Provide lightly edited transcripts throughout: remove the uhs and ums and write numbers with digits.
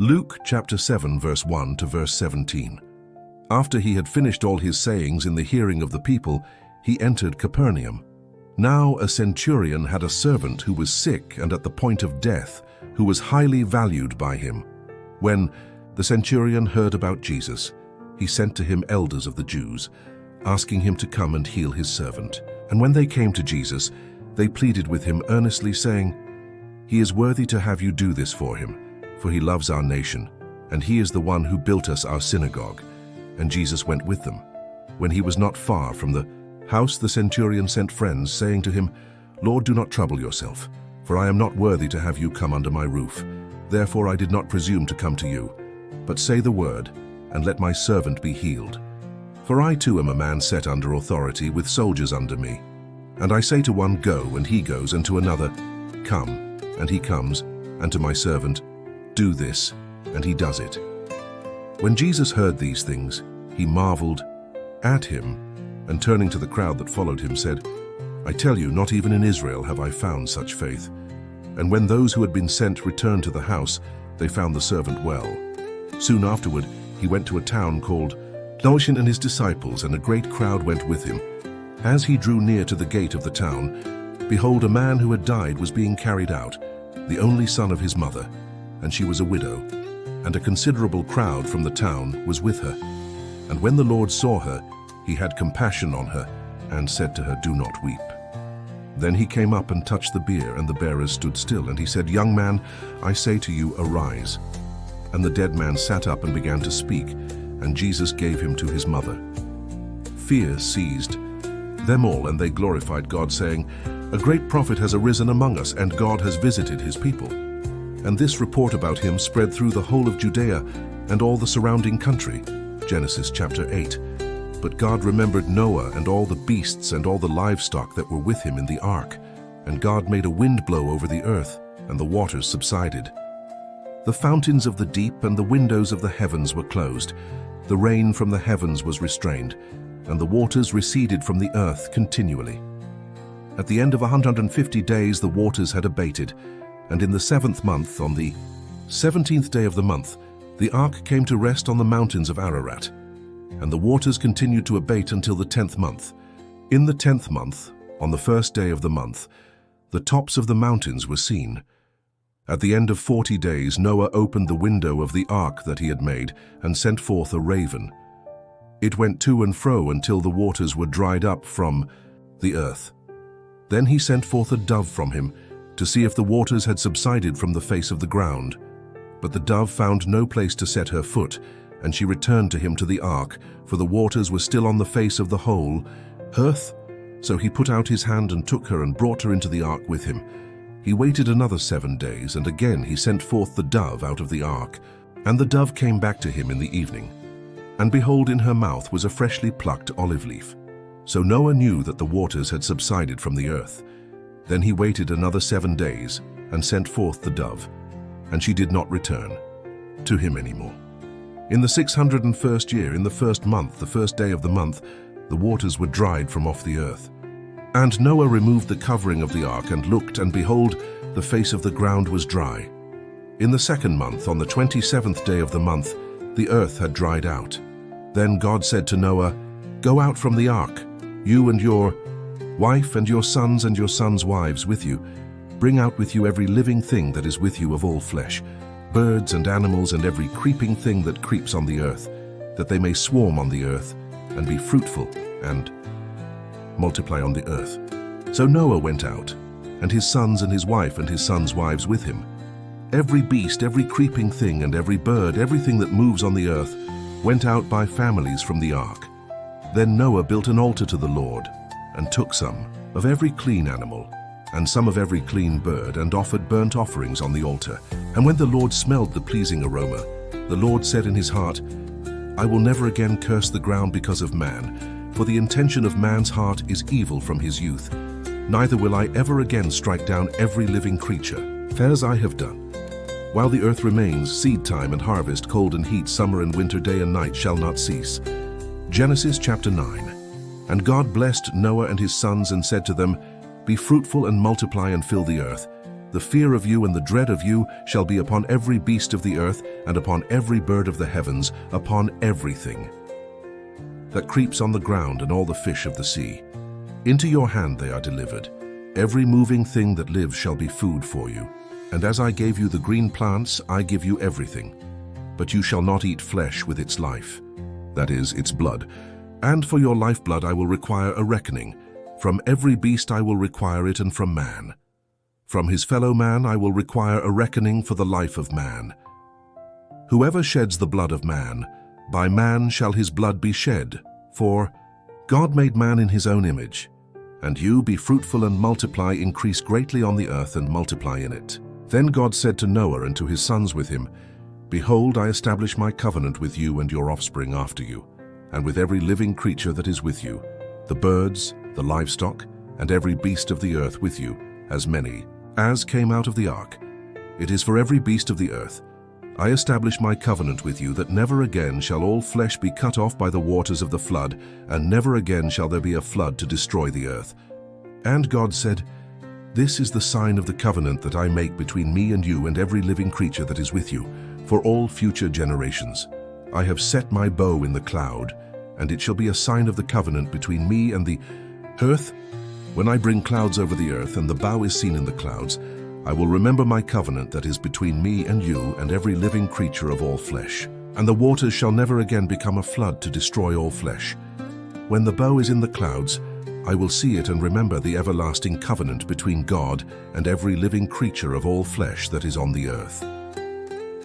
Luke chapter 7 verse 1 to verse 17. After he had finished all his sayings in the hearing of the people, he entered Capernaum. Now a centurion had a servant who was sick and at the point of death, who was highly valued by him. When the centurion heard about Jesus, he sent to him elders of the Jews, asking him to come and heal his servant. And when they came to Jesus, they pleaded with him earnestly, saying, "He is worthy to have you do this for him, for he loves our nation, and he is the one who built us our synagogue." And Jesus went with them. When he was not far from the house, the centurion sent friends, saying to him, "Lord, do not trouble yourself, for I am not worthy to have you come under my roof. Therefore I did not presume to come to you. But say the word, and let my servant be healed. For I too am a man set under authority, with soldiers under me. And I say to one, Go, and he goes, and to another, Come, and he comes, and to my servant, Do this, and he does it." When Jesus heard these things, he marveled at him, and turning to the crowd that followed him, said, "I tell you, not even in Israel have I found such faith." And when those who had been sent returned to the house, they found the servant well. Soon afterward, he went to a town called Devotionals, and his disciples and a great crowd went with him. As he drew near to the gate of the town, behold, a man who had died was being carried out, the only son of his mother, and she was a widow, and a considerable crowd from the town was with her. And when the Lord saw her, he had compassion on her, and said to her, "Do not weep." Then he came up and touched the bier, and the bearers stood still. And he said, "Young man, I say to you, arise." And the dead man sat up and began to speak, and Jesus gave him to his mother. Fear seized them all, and they glorified God, saying, "A great prophet has arisen among us, and God has visited his people." And this report about him spread through the whole of Judea and all the surrounding country. Genesis chapter 8. But God remembered Noah and all the beasts and all the livestock that were with him in the ark. And God made a wind blow over the earth, and the waters subsided. The fountains of the deep and the windows of the heavens were closed. The rain from the heavens was restrained, and the waters receded from the earth continually. At the end of 150 days the waters had abated, and in the 7th month, on the 17th day of the month, the ark came to rest on the mountains of Ararat. And the waters continued to abate until the 10th month. In the 10th month, on the 1st day of the month, the tops of the mountains were seen. At the end of 40 days, Noah opened the window of the ark that he had made and sent forth a raven. It went to and fro until the waters were dried up from the earth. Then he sent forth a dove from him to see if the waters had subsided from the face of the ground. But the dove found no place to set her foot, and she returned to him to the ark, for the waters were still on the face of the whole earth. So he put out his hand and took her and brought her into the ark with him. He waited another 7 days, and again he sent forth the dove out of the ark. And the dove came back to him in the evening. And behold, in her mouth was a freshly plucked olive leaf. So Noah knew that the waters had subsided from the earth. Then he waited another 7 days, and sent forth the dove. And she did not return to him anymore. In the 601st year, in the 1st month, the 1st day of the month, the waters were dried from off the earth. And Noah removed the covering of the ark, and looked, and behold, the face of the ground was dry. In the 2nd month, on the 27th day of the month, the earth had dried out. Then God said to Noah, "Go out from the ark, you and your wife and your sons' wives with you. Bring out with you every living thing that is with you of all flesh, birds and animals and every creeping thing that creeps on the earth, that they may swarm on the earth and be fruitful and multiply on the earth." So Noah went out, and his sons and his wife and his sons' wives with him. Every beast, every creeping thing, and every bird, everything that moves on the earth, went out by families from the ark. Then Noah built an altar to the Lord, and took some of every clean animal, and some of every clean bird, and offered burnt offerings on the altar. And when the Lord smelled the pleasing aroma, the Lord said in his heart, "I will never again curse the ground because of man, for the intention of man's heart is evil from his youth. Neither will I ever again strike down every living creature, as I have done. While the earth remains, seed time and harvest, cold and heat, summer and winter, day and night shall not cease." Genesis chapter 9. And God blessed Noah and his sons and said to them, "Be fruitful and multiply and fill the earth. The fear of you and the dread of you shall be upon every beast of the earth, and upon every bird of the heavens, upon everything that creeps on the ground, and all the fish of the sea. Into your hand they are delivered. Every moving thing that lives shall be food for you. And as I gave you the green plants, I give you everything. But you shall not eat flesh with its life, that is, its blood. And for your lifeblood I will require a reckoning. From every beast I will require it, and from man. From his fellow man I will require a reckoning for the life of man. Whoever sheds the blood of man, by man shall his blood be shed. For God made man in his own image. And you be fruitful and multiply, increase greatly on the earth and multiply in it. Then God said to Noah and to his sons with him, Behold, I establish my covenant with you and your offspring after you, and with every living creature that is with you, the birds, the livestock, and every beast of the earth with you, as many as came out of the ark. It is for every beast of the earth. I establish my covenant with you, that never again shall all flesh be cut off by the waters of the flood, and never again shall there be a flood to destroy the earth. And God said, This is the sign of the covenant that I make between me and you and every living creature that is with you, for all future generations. I have set my bow in the cloud, and it shall be a sign of the covenant between me and the earth. When I bring clouds over the earth, and the bow is seen in the clouds, I will remember my covenant that is between me and you and every living creature of all flesh. And the waters shall never again become a flood to destroy all flesh. When the bow is in the clouds, I will see it and remember the everlasting covenant between God and every living creature of all flesh that is on the earth.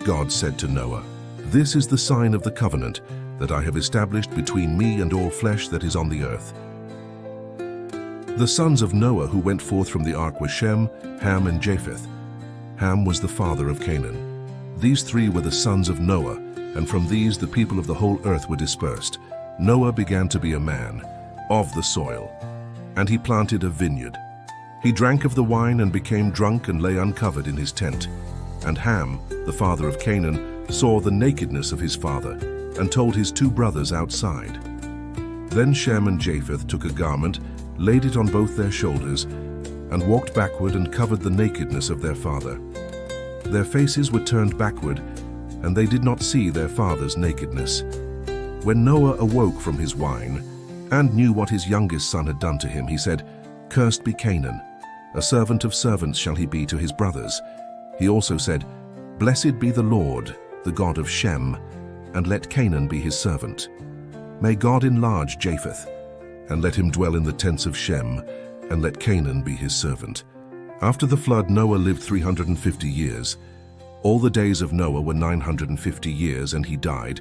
God said to Noah, This is the sign of the covenant that I have established between me and all flesh that is on the earth. The sons of Noah who went forth from the ark were Shem, Ham, and Japheth. Ham was the father of Canaan. These three were the sons of Noah, and from these the people of the whole earth were dispersed. Noah began to be a man of the soil, and he planted a vineyard. He drank of the wine and became drunk and lay uncovered in his tent. And Ham, the father of Canaan, saw the nakedness of his father, and told his two brothers outside. Then Shem and Japheth took a garment, laid it on both their shoulders, and walked backward and covered the nakedness of their father. Their faces were turned backward, and they did not see their father's nakedness. When Noah awoke from his wine, and knew what his youngest son had done to him, he said, Cursed be Canaan, a servant of servants shall he be to his brothers. He also said, Blessed be the Lord, the God of Shem, and let Canaan be his servant. May God enlarge Japheth, and let him dwell in the tents of Shem, and let Canaan be his servant. After the flood, Noah lived 350 years. All the days of Noah were 950 years, and he died.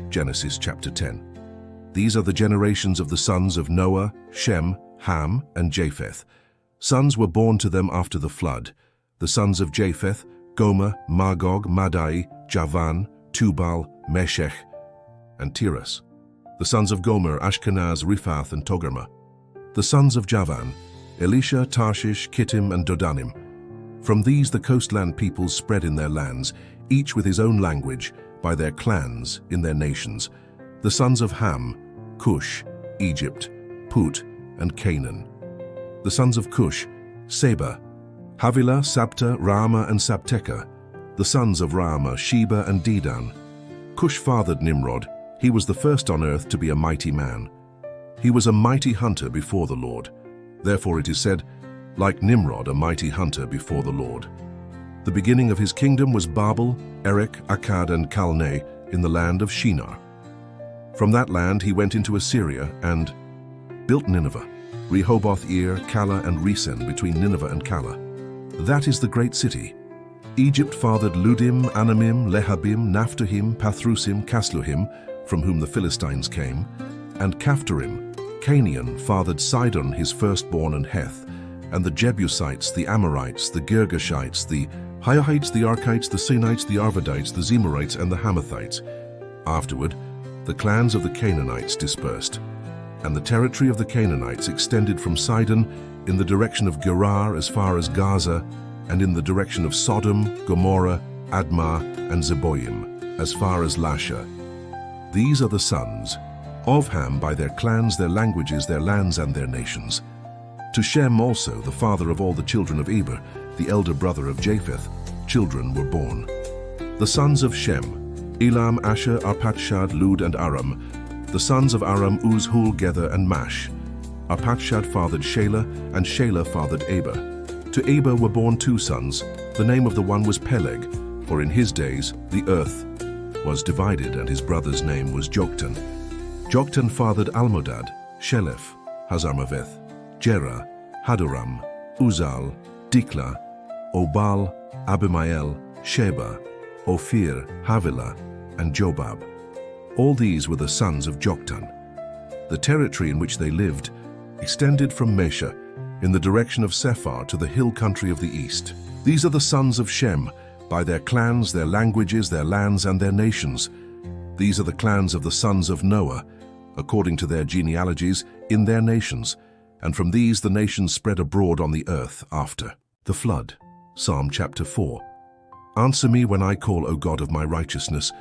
Genesis chapter 10. These are the generations of the sons of Noah, Shem, Ham, and Japheth. Sons were born to them after the flood. The sons of Japheth, Gomer, Magog, Madai, Javan, Tubal, Meshech, and Tiras. The sons of Gomer, Ashkenaz, Riphath, and Togarmah. The sons of Javan, Elisha, Tarshish, Kittim, and Dodanim. From these the coastland peoples spread in their lands, each with his own language, by their clans, in their nations. The sons of Ham, Cush, Egypt, Put, and Canaan. The sons of Cush, Seba, Havilah, Sabta, Raamah, and Sabteka. The sons of Raamah, Sheba, and Dedan. Cush fathered Nimrod. He was the first on earth to be a mighty man. He was a mighty hunter before the Lord. Therefore it is said, like Nimrod, a mighty hunter before the Lord. The beginning of his kingdom was Babel, Erech, Akkad, and Calneh in the land of Shinar. From that land he went into Assyria and built Nineveh, Rehoboth-ir, Calah, and Resen between Nineveh and Calah. That is the great city. Egypt fathered Ludim, Anamim, Lehabim, Naphtuhim, Pathrusim, Casluhim, from whom the Philistines came, and Caphtorim. Canaan fathered Sidon, his firstborn, and Heth, and the Jebusites, the Amorites, the Girgashites, the Hivites, the Arkites, the Sinites, the Arvadites, the Zemarites, and the Hamathites. Afterward, the clans of the Canaanites dispersed, and the territory of the Canaanites extended from Sidon in the direction of Gerar as far as Gaza, and in the direction of Sodom, Gomorrah, Admah, and Zeboim, as far as Lasha. These are the sons of Ham by their clans, their languages, their lands, and their nations. To Shem also, the father of all the children of Eber, the elder brother of Japheth, children were born. The sons of Shem: Elam, Asher, Arpachshad, Lud, and Aram. The sons of Aram: Uz, Hul, Gether, and Mash. Arpachshad fathered Shelah, and Shelah fathered Eber. To Eber were born 2 sons. The name of the one was Peleg, for in his days the earth was divided, and his brother's name was Joktan. Joktan fathered Almodad, Sheleph, Hazarmaveth, Jerah, Hadoram, Uzal, Dikla, Obal, Abimael, Sheba, Ophir, Havilah, and Jobab. All these were the sons of Joktan. The territory in which they lived extended from Mesha in the direction of Sephar to the hill country of the east. These are the sons of Shem, by their clans, their languages, their lands, and their nations. These are the clans of the sons of Noah, according to their genealogies, in their nations, and from these the nations spread abroad on the earth after the flood. Psalm chapter 4. Answer me when I call, O God of my righteousness.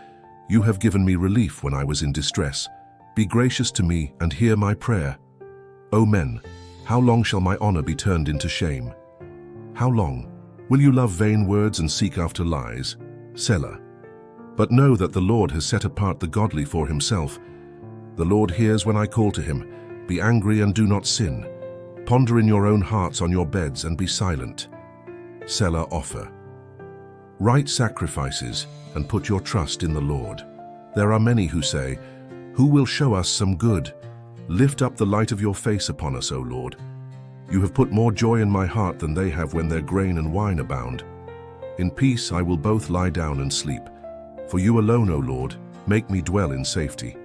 You have given me relief when I was in distress. Be gracious to me and hear my prayer. O men, how long shall my honor be turned into shame? How long will you love vain words and seek after lies? Selah. But know that the Lord has set apart the godly for himself. The Lord hears when I call to him. Be angry and do not sin. Ponder in your own hearts on your beds and be silent. Selah. Offer right sacrifices and put your trust in the Lord. There are many who say, who will show us some good? Lift up the light of your face upon us, O Lord. You have put more joy in my heart than they have when their grain and wine abound. In peace I will both lie down and sleep. For you alone, O Lord, make me dwell in safety.